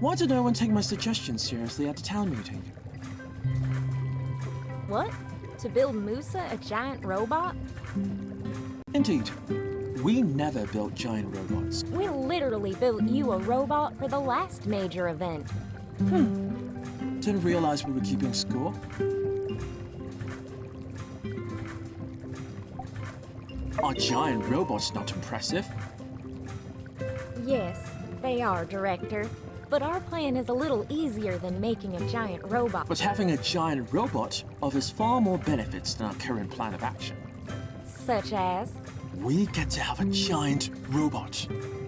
Why did no one take my suggestions seriously at the town meeting? What? To build Musa a giant robot? Indeed. We never built giant robots. We literally built you a robot for the last major event. Didn't realize we were keeping score. Are giant robots not impressive? Yes, they are, Director. But our plan is a little easier than making a giant robot. But having a giant robot offers far more benefits than our current plan of action. Such as? We get to have a giant robot.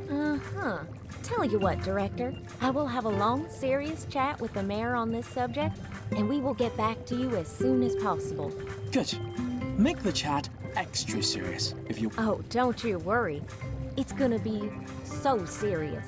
Uh-huh. Tell you what, Director. I will have a long, serious chat with the mayor on this subject, and we will get back to you as soon as possible. Good. Make the chat extra serious, if you... Oh, don't you worry. It's gonna be so serious.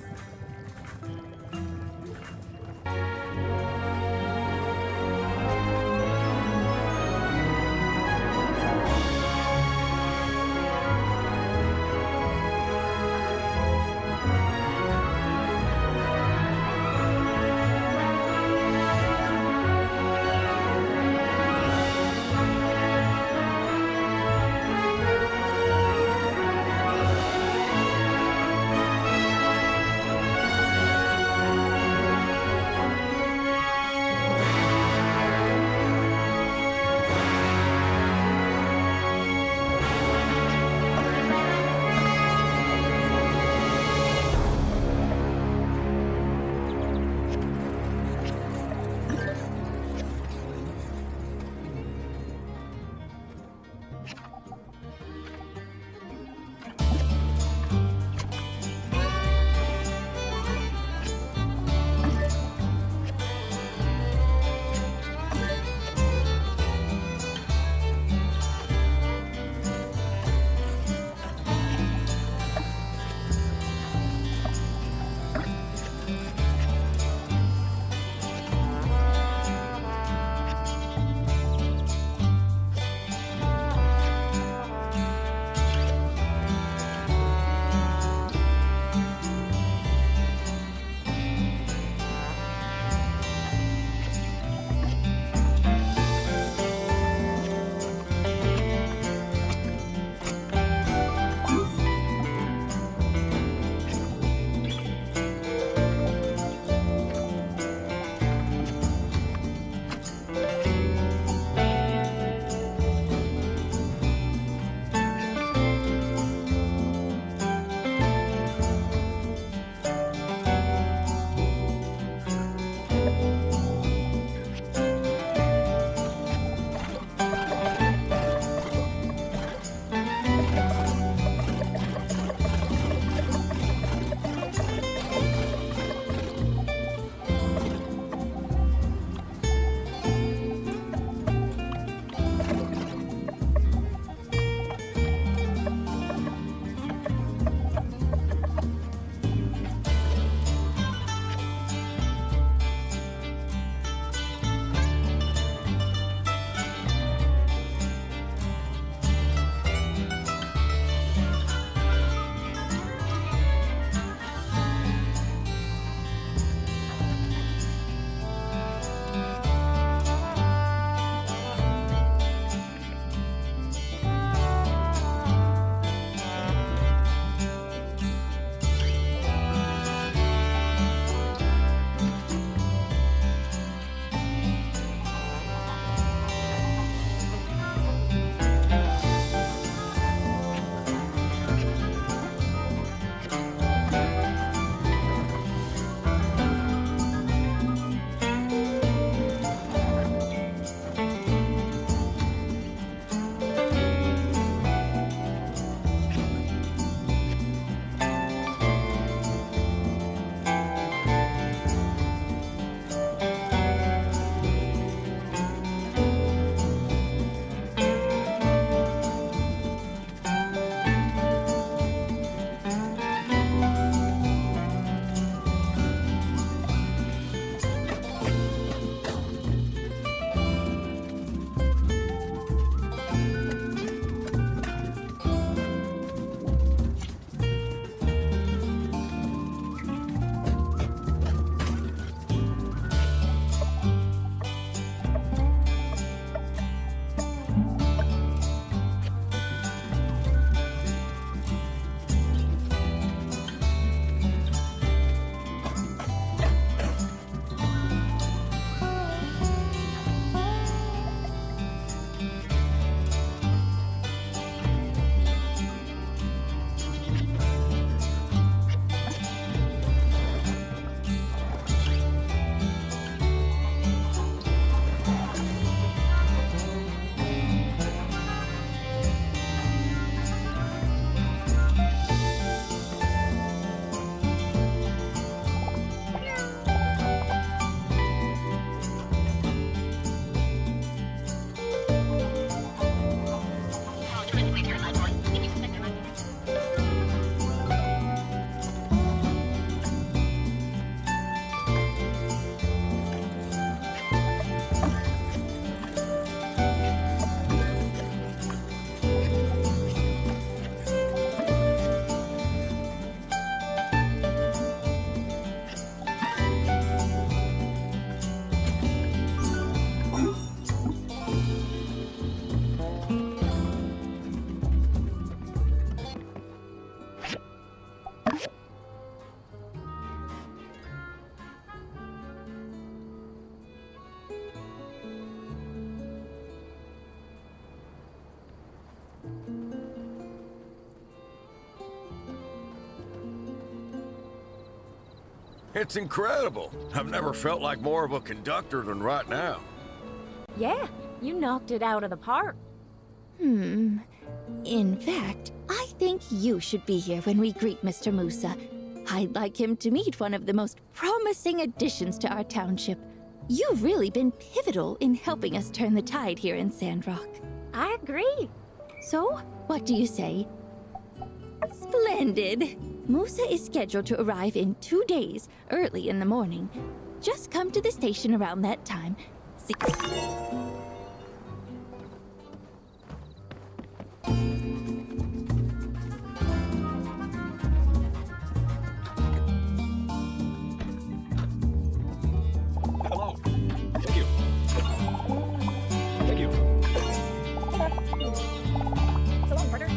It's incredible. I've never felt like more of a conductor than right now. Yeah, you knocked it out of the park. In fact, I think you should be here when we greet Mr. Musa. I'd like him to meet one of the most promising additions to our township. You've really been pivotal in helping us turn the tide here in Sandrock. I agree. So, what do you say? Splendid! Musa is scheduled to arrive in 2 days, early in the morning. Just come to the station around that time. See. Hello. Thank you. Thank you. So long, partner.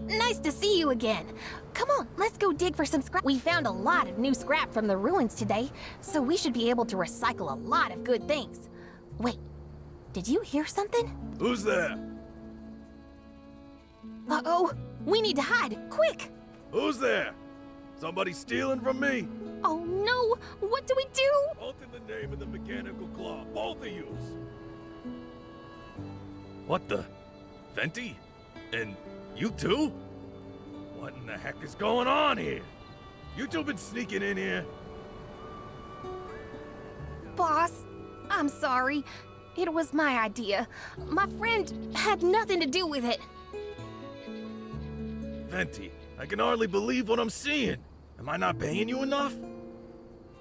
Nice to see you again. Come on, let's go dig for some scrap. We found a lot of new scrap from the ruins today, so we should be able to recycle a lot of good things. Wait, did you hear something? Who's there? Uh-oh, we need to hide, quick! Who's there? Somebody stealing from me? Oh no, what do we do? Both in the name of the mechanical claw, both of yous. What the? Venti? And you too? What in the heck is going on here? You two been sneaking in here? Boss, I'm sorry. It was my idea. My friend had nothing to do with it. Venti, I can hardly believe what I'm seeing. Am I not paying you enough?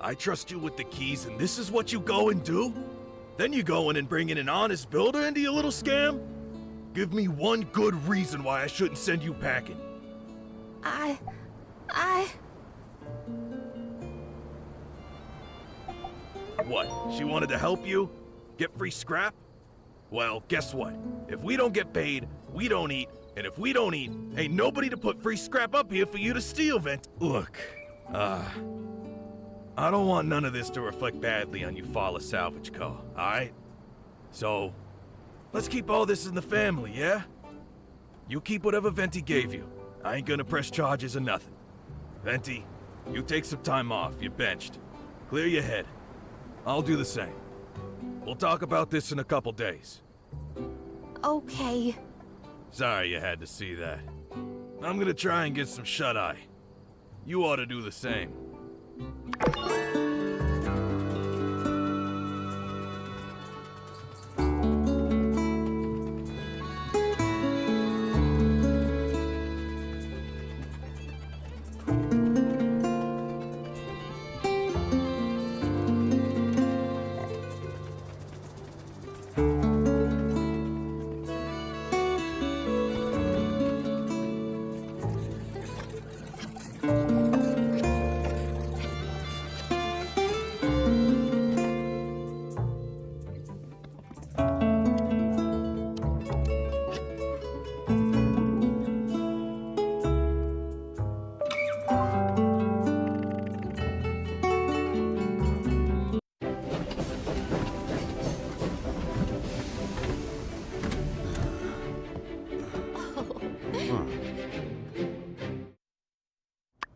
I trust you with the keys, and this is what you go and do? Then you go in and bring in an honest builder into your little scam? Give me one good reason why I shouldn't send you packing. I... What? She wanted to help you? Get free scrap? Well, guess what? If we don't get paid, we don't eat, and if we don't eat, ain't nobody to put free scrap up here for you to steal, Vent. Look, I don't want none of this to reflect badly on your father's salvage car, alright? So, let's keep all this in the family, yeah? You keep whatever Venti gave you. I ain't gonna press charges or nothing. Venti, you take some time off. You're benched. Clear your head. I'll do the same. We'll talk about this in a couple days. Okay. Sorry you had to see that. I'm gonna try and get some shut-eye. You ought to do the same.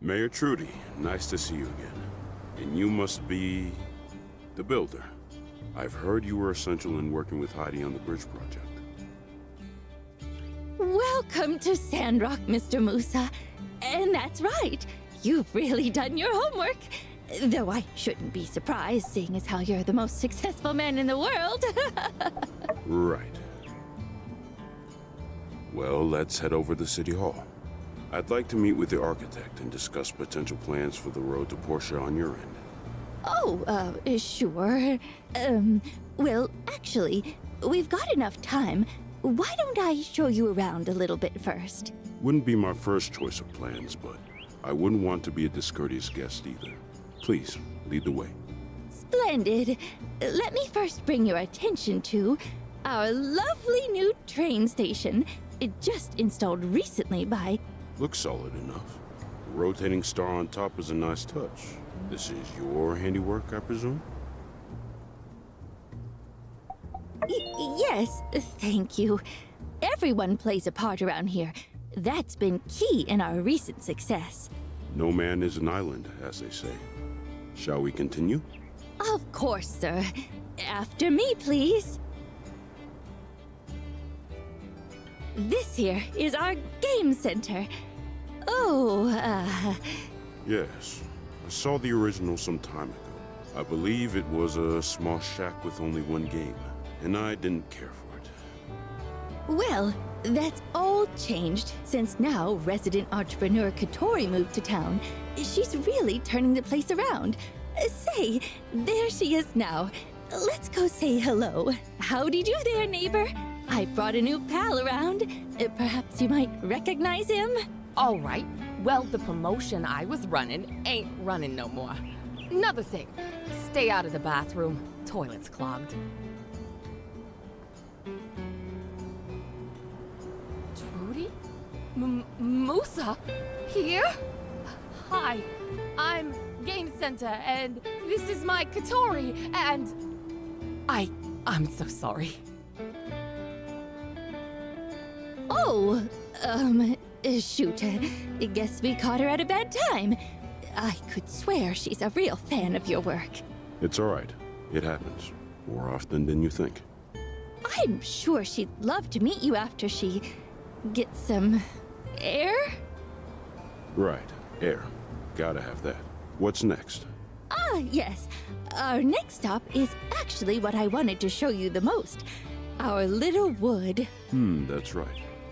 Mayor Trudy, nice to see you again. And you must be the builder. I've heard you were essential in working with Heidi on the bridge project. Welcome to Sandrock, Mr. Musa. And that's right, you've really done your homework. Though I shouldn't be surprised, seeing as how you're the most successful man in the world. Right. Well, let's head over to City Hall. I'd like to meet with the architect and discuss potential plans for the road to Portia on your end. Oh, sure. Well, actually, we've got enough time. Why don't I show you around a little bit first? Wouldn't be my first choice of plans, but I wouldn't want to be a discourteous guest either. Please, lead the way. Splendid. Let me first bring your attention to our lovely new train station. It just installed recently by... Looks solid enough. The rotating star on top is a nice touch. This is your handiwork, I presume? Yes, thank you. Everyone plays a part around here. That's been key in our recent success. No man is an island, as they say. Shall we continue? Of course, sir. After me, please. This here is our game center. Oh, Yes. I saw the original some time ago. I believe it was a small shack with only one game, and I didn't care for it. well, that's all changed since now resident entrepreneur Katori moved to town. She's really turning the place around. Say, there she is now. Let's go say hello. Howdy do there, neighbor. I brought a new pal around. Perhaps you might recognize him? All right. Well, the promotion I was running ain't running no more. Another thing, stay out of the bathroom. Toilet's clogged. Trudy? Musa? Here? Hi, I'm Game Center, and this is my Katori, and... I'm so sorry. Oh, shoot. I guess we caught her at a bad time. I could swear she's a real fan of your work. It's all right. It happens. More often than you think. I'm sure she'd love to meet you after she gets some air. Right. Air. Gotta have that. What's next? Ah, yes. Our next stop is actually what I wanted to show you the most. Our little wood. That's right.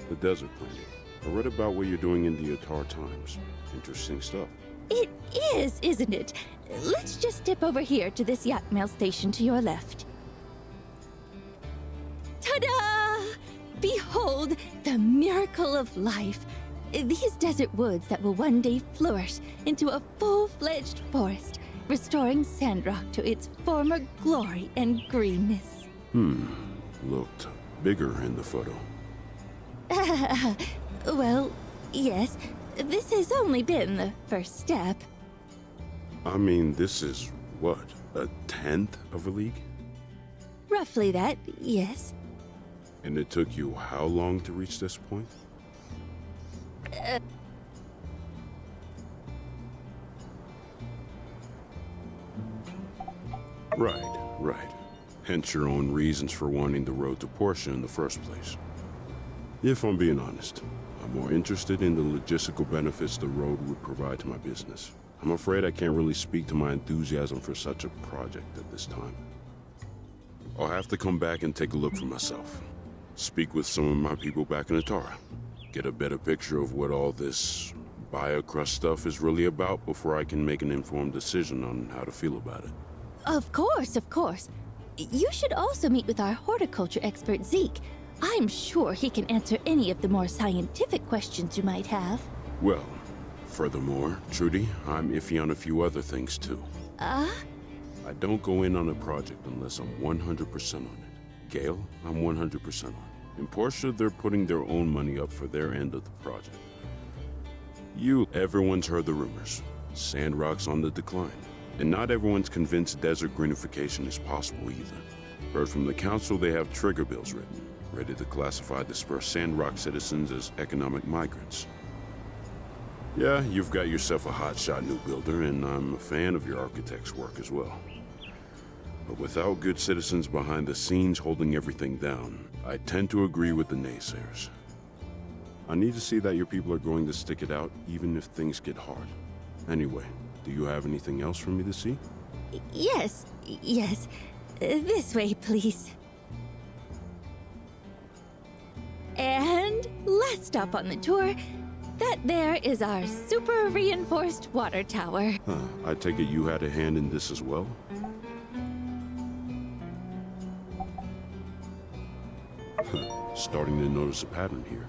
The desert planet. I read about what you're doing in the Atar Times. Interesting stuff. It is, isn't it? Let's just step over here to this yak mail station to your left. Ta-da! Behold, the miracle of life. These desert woods that will one day flourish into a full-fledged forest, restoring Sandrock to its former glory and greenness. Looked bigger in the photo. Well, yes. This has only been the first step. I mean, this is, what, a 10th of a league? Roughly that, yes. And it took you how long to reach this point? Right. Hence your own reasons for wanting the road to Portia in the first place. If I'm being honest, I'm more interested in the logistical benefits the road would provide to my business. I'm afraid I can't really speak to my enthusiasm for such a project at this time. I'll have to come back and take a look for myself. Speak with some of my people back in Atara. Get a better picture of what all this biocrust stuff is really about before I can make an informed decision on how to feel about it. Of course. You should also meet with our horticulture expert, Zeke. I'm sure he can answer any of the more scientific questions you might have. Well, furthermore, Trudy, I'm iffy on a few other things too. I don't go in on a project unless I'm 100% on it. Gale, I'm 100% on. In Portia, they're putting their own money up for their end of the project. Everyone's heard the rumors. Sandrock's on the decline. And not everyone's convinced desert greenification is possible either. Heard from the council they have trigger bills written, ready to classify dispersed Sandrock citizens as economic migrants. Yeah, you've got yourself a hotshot new builder, and I'm a fan of your architect's work as well. But without good citizens behind the scenes holding everything down, I tend to agree with the naysayers. I need to see that your people are going to stick it out even if things get hard. Anyway, do you have anything else for me to see? Yes. This way, please. And last stop on the tour, that there is our super reinforced water tower. I take it you had a hand in this as well? Starting to notice a pattern here.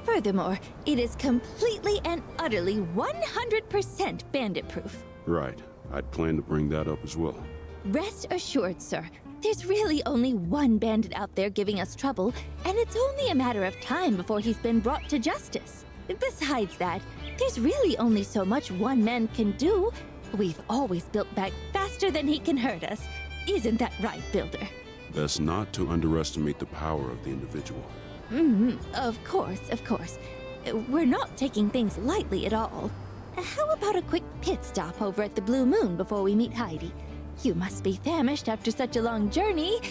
Furthermore, it is completely and utterly 100% bandit-proof. Right. I'd planned to bring that up as well. Rest assured, sir. There's really only one bandit out there giving us trouble, and it's only a matter of time before he's been brought to justice. Besides that, there's really only so much one man can do. We've always built back faster than he can hurt us. Isn't that right, Builder? Best not to underestimate the power of the individual. Of course. We're not taking things lightly at all. How about a quick pit stop over at the Blue Moon before we meet Heidi? You must be famished after such a long journey.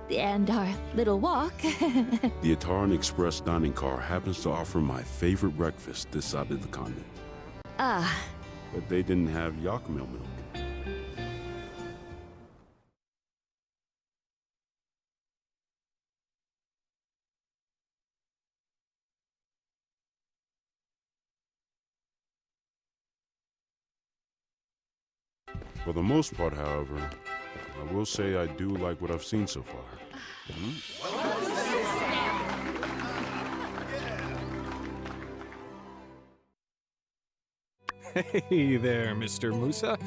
And our little walk. The Ataran Express dining car happens to offer my favorite breakfast this side of the continent. Ah. But they didn't have Yakmel milk. For the most part, however, I will say I do like what I've seen so far. Hey there, Mr. Musa.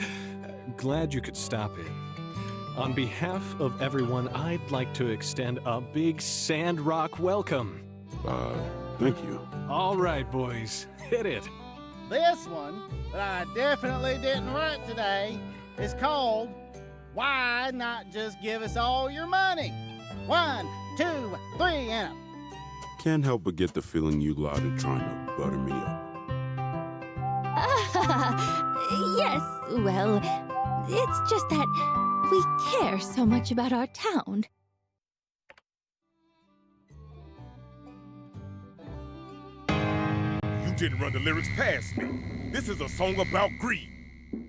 Glad you could stop in. On behalf of everyone, I'd like to extend a big Sandrock welcome. Thank you. All right, boys, hit it. This one that I definitely didn't write today is called Why Not Just Give Us All Your Money? 1, 2, 3, and up. Can't help but get the feeling you lauded trying to butter me up. Yes, well, it's just that we care so much about our town. You didn't run the lyrics past me. This is a song about greed.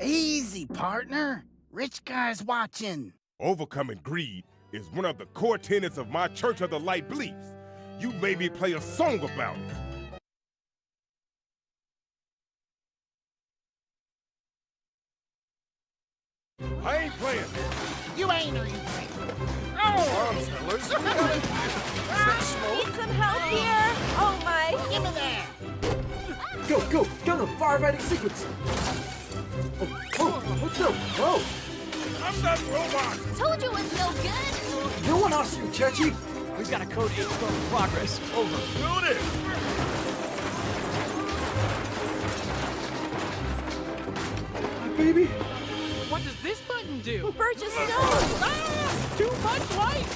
Easy, partner. Rich guy's watching. Overcoming greed is one of the core tenets of my Church of the Light beliefs. You made me play a song about it. I ain't playing. You ain't or you ain't. Oh! Fellas. Need some help here? Oh my. Give me that! Go, go, go to firefighting sequence. Oh, no, whoa. I'm that robot. Told you it was no good. No one asked you, Churchy. We've got a code 8 storm in progress. Over. Doing it. Baby. What does this button do? Purchase stone! Ah! Too much light!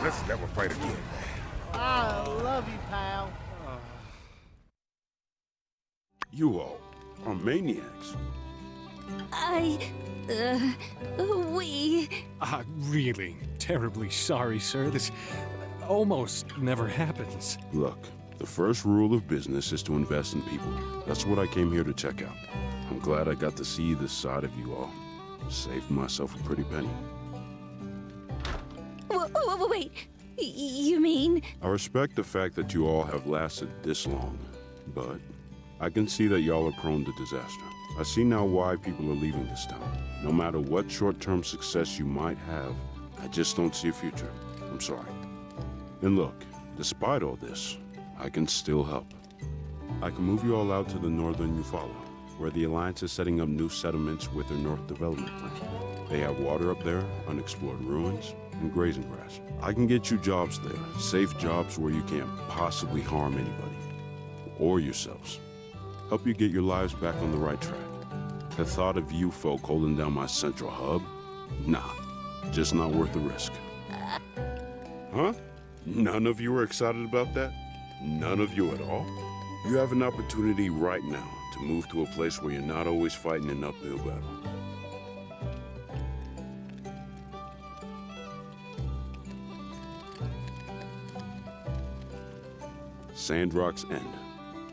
Let's never fight again. I love you, pal. You all are maniacs. We... Really terribly sorry, sir. This almost never happens. Look, the first rule of business is to invest in people. That's what I came here to check out. I'm glad I got to see this side of you all. Saved myself a pretty penny. Wait, you mean... I respect the fact that you all have lasted this long, but I can see that y'all are prone to disaster. I see now why people are leaving this town. No matter what short-term success you might have, I just don't see a future. I'm sorry. And look, despite all this, I can still help. I can move you all out to the northern Eufaula, where the Alliance is setting up new settlements with their North Development Plan. They have water up there, unexplored ruins, and grazing grass. I can get you jobs there, safe jobs where you can't possibly harm anybody. Or yourselves. Help you get your lives back on the right track. The thought of you folk holding down my central hub? Nah, just not worth the risk. Huh? None of you are excited about that? None of you at all? You have an opportunity right now to move to a place where you're not always fighting an uphill battle. Sandrock's end.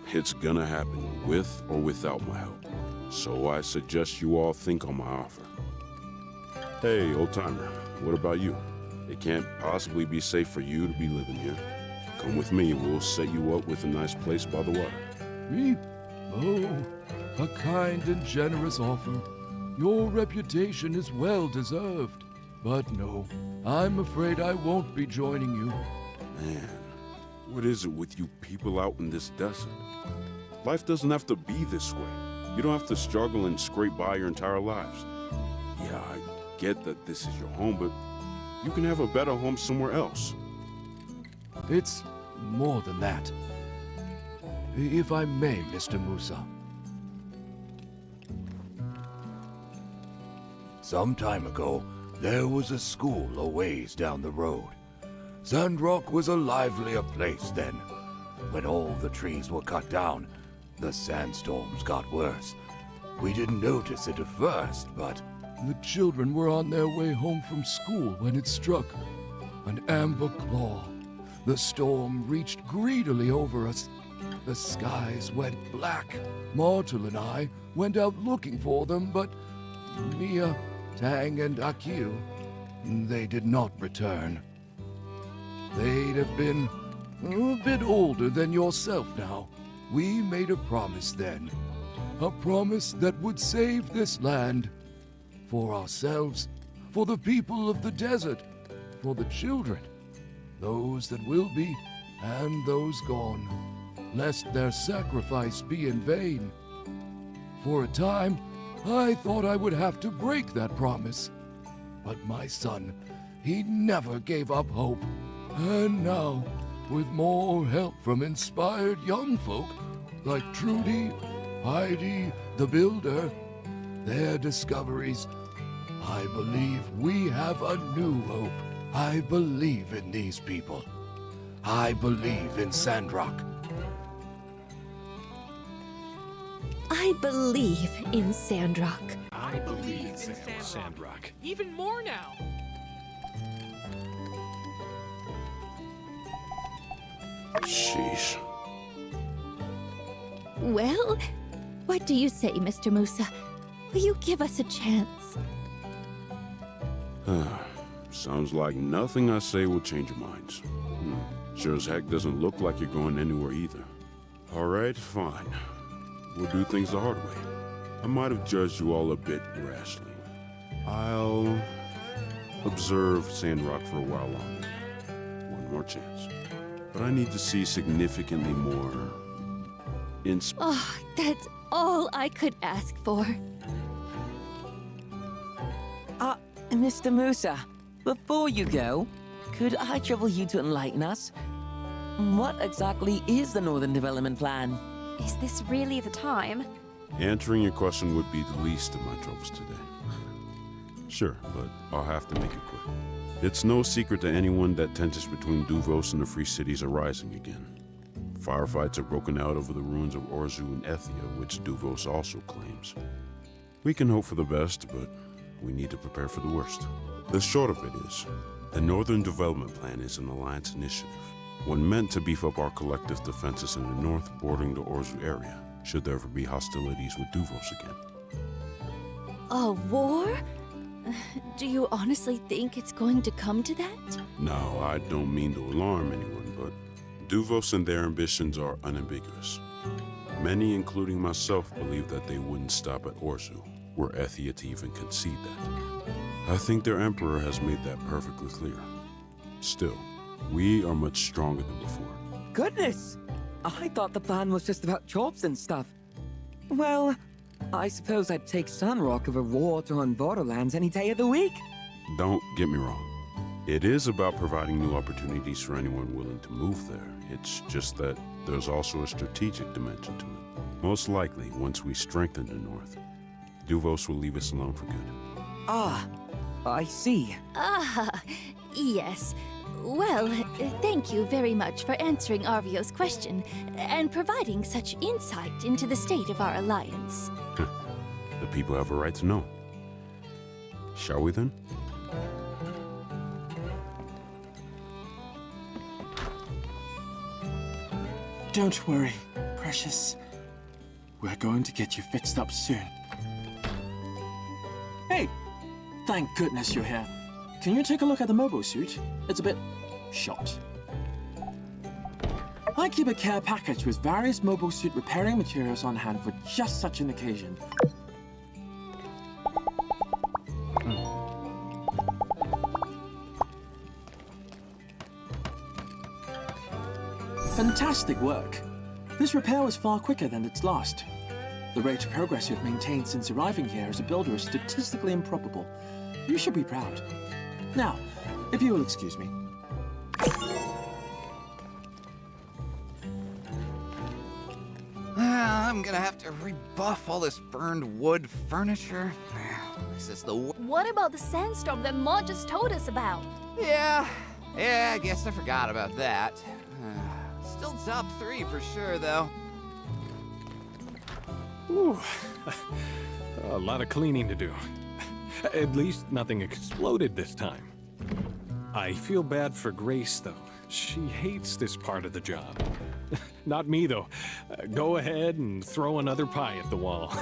It's gonna happen, with or without my help. So I suggest you all think on my offer. Hey, old-timer, what about you? It can't possibly be safe for you to be living here. Come with me, we'll set you up with a nice place by the water. Me? Oh, a kind and generous offer. Your reputation is well deserved. But no, I'm afraid I won't be joining you. Man, what is it with you people out in this desert? Life doesn't have to be this way. You don't have to struggle and scrape by your entire lives. Yeah, I get that this is your home, but you can have a better home somewhere else. It's more than that. If I may, Mr. Musa. Some time ago, there was a school a ways down the road. Sandrock was a livelier place then. When all the trees were cut down, the sandstorms got worse. We didn't notice it at first, but the children were on their way home from school when it struck. An amber claw. The storm reached greedily over us. The skies went black. Martel and I went out looking for them, but Mia, Tang, and Akil, they did not return. They'd have been a bit older than yourself now. We made a promise then. A promise that would save this land. For ourselves, for the people of the desert, for the children, those that will be, and those gone, lest their sacrifice be in vain. For a time, I thought I would have to break that promise. But my son, he never gave up hope. And now, with more help from inspired young folk like Trudy, Heidi, the Builder, their discoveries, I believe we have a new hope. I believe in these people. I believe in Sandrock. I believe in Sandrock. I believe in Sandrock. Even more now. Sheesh. Well, what do you say, Mr. Musa? Will you give us a chance? Sounds like nothing I say will change your minds. Sure as heck doesn't look like you're going anywhere either. All right, fine. We'll do things the hard way. I might have judged you all a bit rashly. I'll observe Sandrock for a while longer. One more chance. But I need to see significantly more Oh, that's all I could ask for. Mr. Musa, before you go, could I trouble you to enlighten us? What exactly is the Northern Development Plan? Is this really the time? Answering your question would be the least of my troubles today. Sure, but I'll have to make it quick. It's no secret to anyone that tensions between Duvos and the Free Cities are rising again. Firefights have broken out over the ruins of Orzu and Ethia, which Duvos also claims. We can hope for the best, but we need to prepare for the worst. The short of it is, the Northern Development Plan is an alliance initiative, one meant to beef up our collective defenses in the north bordering the Orzu area, should there ever be hostilities with Duvos again. A war? Do you honestly think it's going to come to that? No, I don't mean to alarm anyone, but Duvos and their ambitions are unambiguous. Many, including myself, believe that they wouldn't stop at Orzu, were Ethia to even concede that. I think their emperor has made that perfectly clear. Still, we are much stronger than before. Goodness! I thought the plan was just about jobs and stuff. Well, I suppose I'd take Sandrock over war-torn borderlands any day of the week. Don't get me wrong. It is about providing new opportunities for anyone willing to move there. It's just that there's also a strategic dimension to it. Most likely, once we strengthen the North, Duvos will leave us alone for good. Ah, I see. Ah, yes. Well, thank you very much for answering Arvio's question and providing such insight into the state of our alliance. The people have a right to know. Shall we then? Don't worry, precious. We're going to get you fixed up soon. Hey! Thank goodness you're here. Can you take a look at the mobile suit? It's a bit shot. I keep a care package with various mobile suit repairing materials on hand for just such an occasion. Fantastic work. This repair was far quicker than its last. The rate of progress you've maintained since arriving here as a builder is statistically improbable. You should be proud. Now, if you will excuse me. I'm gonna have to rebuff all this burned wood furniture. This is the What about the sandstorm that Ma just told us about? Yeah, I guess I forgot about that. Still top 3 for sure, though. Ooh, a lot of cleaning to do. At least nothing exploded this time. I feel bad for Grace, though. She hates this part of the job. Not me, though. Go ahead and throw another pie at the wall.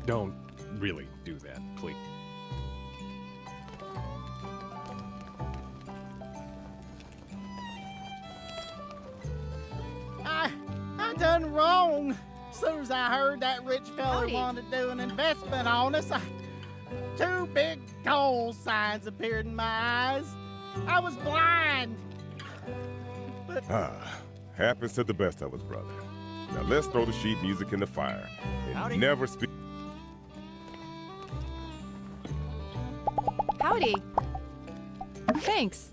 Don't really do that, please. I done wrong. Soon as I heard that rich fella wanted to do an investment on us, 2 big call signs appeared in my eyes. I was blind. But happens to the best of us, brother. Now let's throw the sheet music in the fire and never speak. Howdy. Thanks.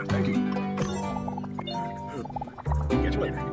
Thank you. Catch you later.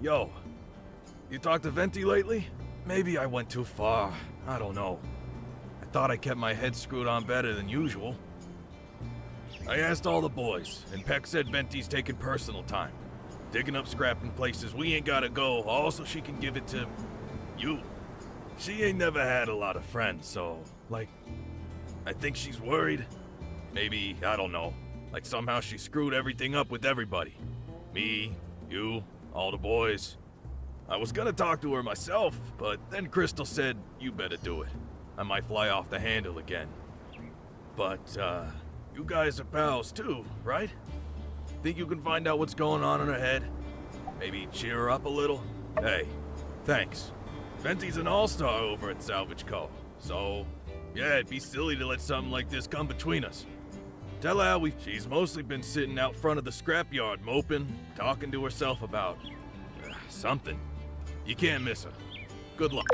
Yo, you talked to Venti lately? Maybe I went too far. I don't know. I thought I kept my head screwed on better than usual. I asked all the boys, and Peck said Venti's taking personal time. Digging up scrap in places we ain't gotta go, all so she can give it to you. She ain't never had a lot of friends, so, like, I think she's worried. Maybe, I don't know, like somehow she screwed everything up with everybody. Me, you, all the boys. I was gonna talk to her myself, but then Crystal said, you better do it. I might fly off the handle again. But, you guys are pals too, right? Think you can find out what's going on in her head? Maybe cheer her up a little? Hey, thanks. Venti's an all-star over at Salvage Co. So, yeah, it'd be silly to let something like this come between us. Tell her how she's mostly been sitting out front of the scrapyard moping, talking to herself about something. You can't miss her. Good luck.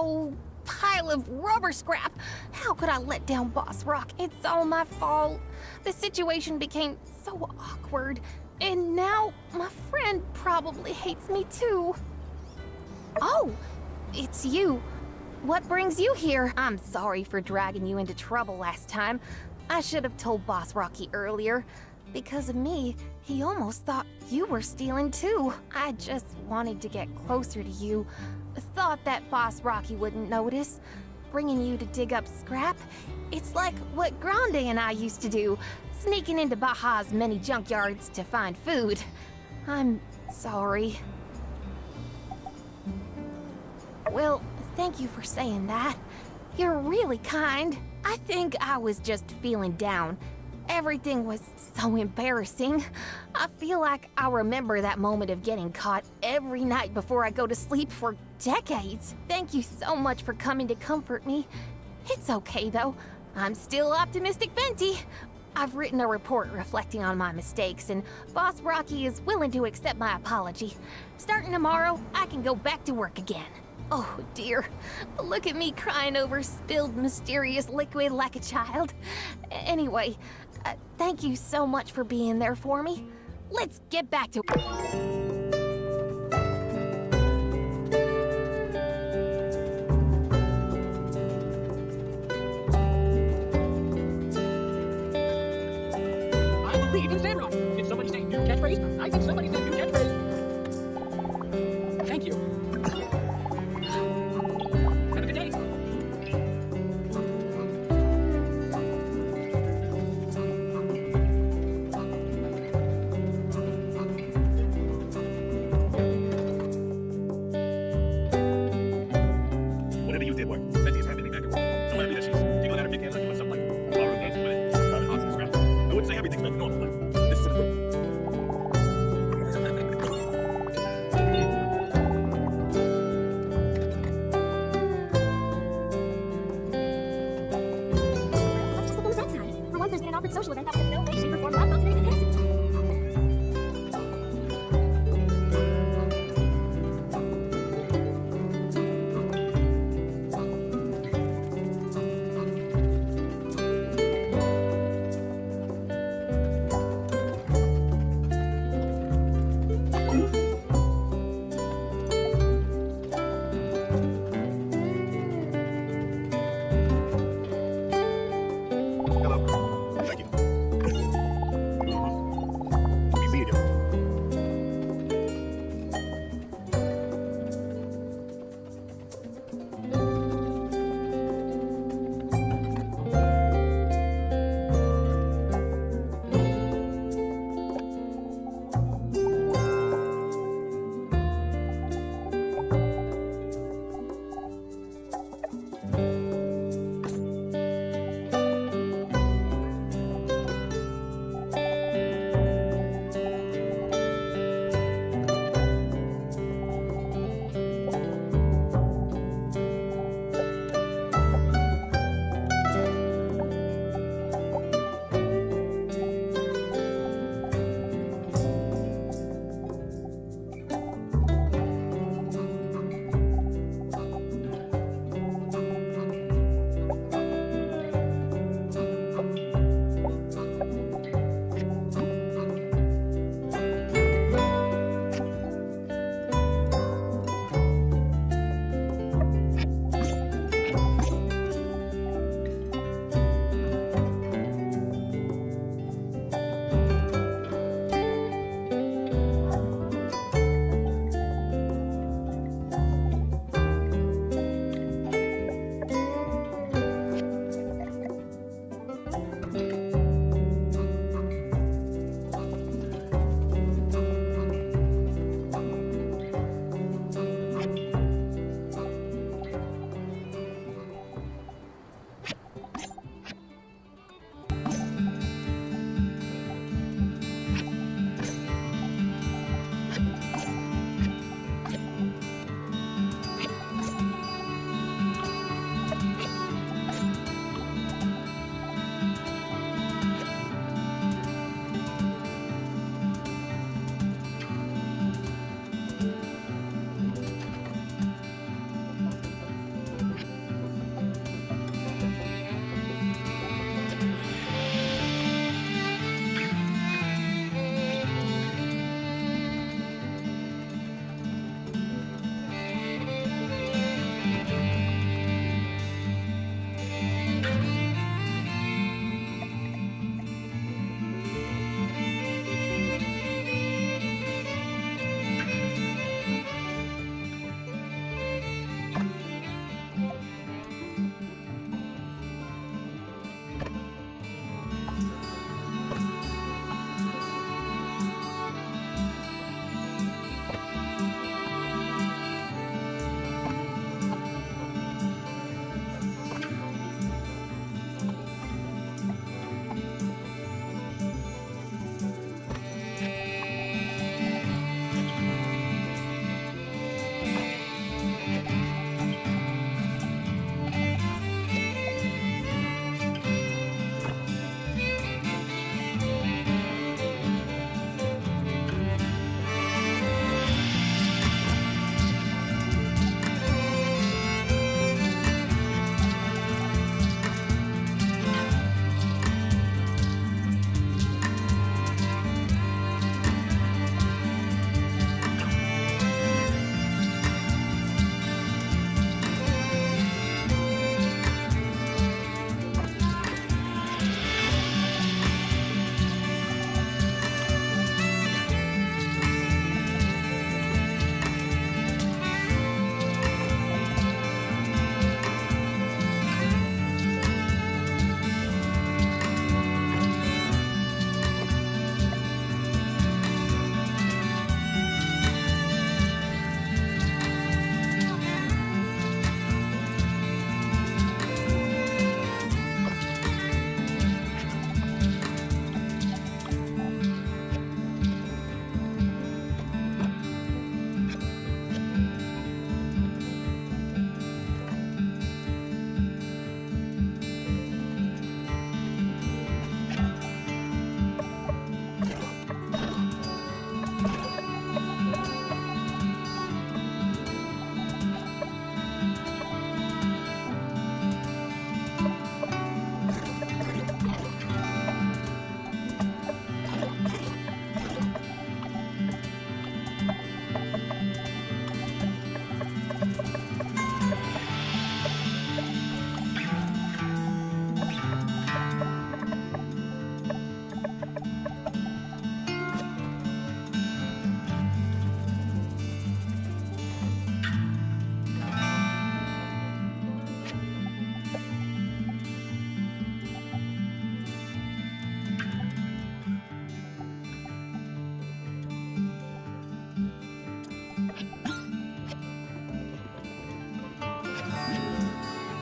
Oh, pile of rubber scrap. How could I let down Boss Rock? It's all my fault. The situation became so awkward, and now my friend probably hates me too. Oh, it's you. What brings you here? I'm sorry for dragging you into trouble last time. I should have told Boss Rocky earlier. Because of me, he almost thought you were stealing too. I just wanted to get closer to you. Thought that Boss Rocky wouldn't notice. Bringing you to dig up scrap, it's like what Grande and I used to do, sneaking into Baja's many junkyards to find food. I'm sorry. Well, thank you for saying that. You're really kind. I think I was just feeling down. Everything was so embarrassing. I feel like I'll remember that moment of getting caught every night before I go to sleep for decades. Thank you so much for coming to comfort me. It's okay, though. I'm still optimistic Venti. I've written a report reflecting on my mistakes, and Boss Rocky is willing to accept my apology. Starting tomorrow, I can go back to work again. Oh dear, look at me crying over spilled mysterious liquid like a child. Anyway, thank you so much for being there for me. Let's get back to...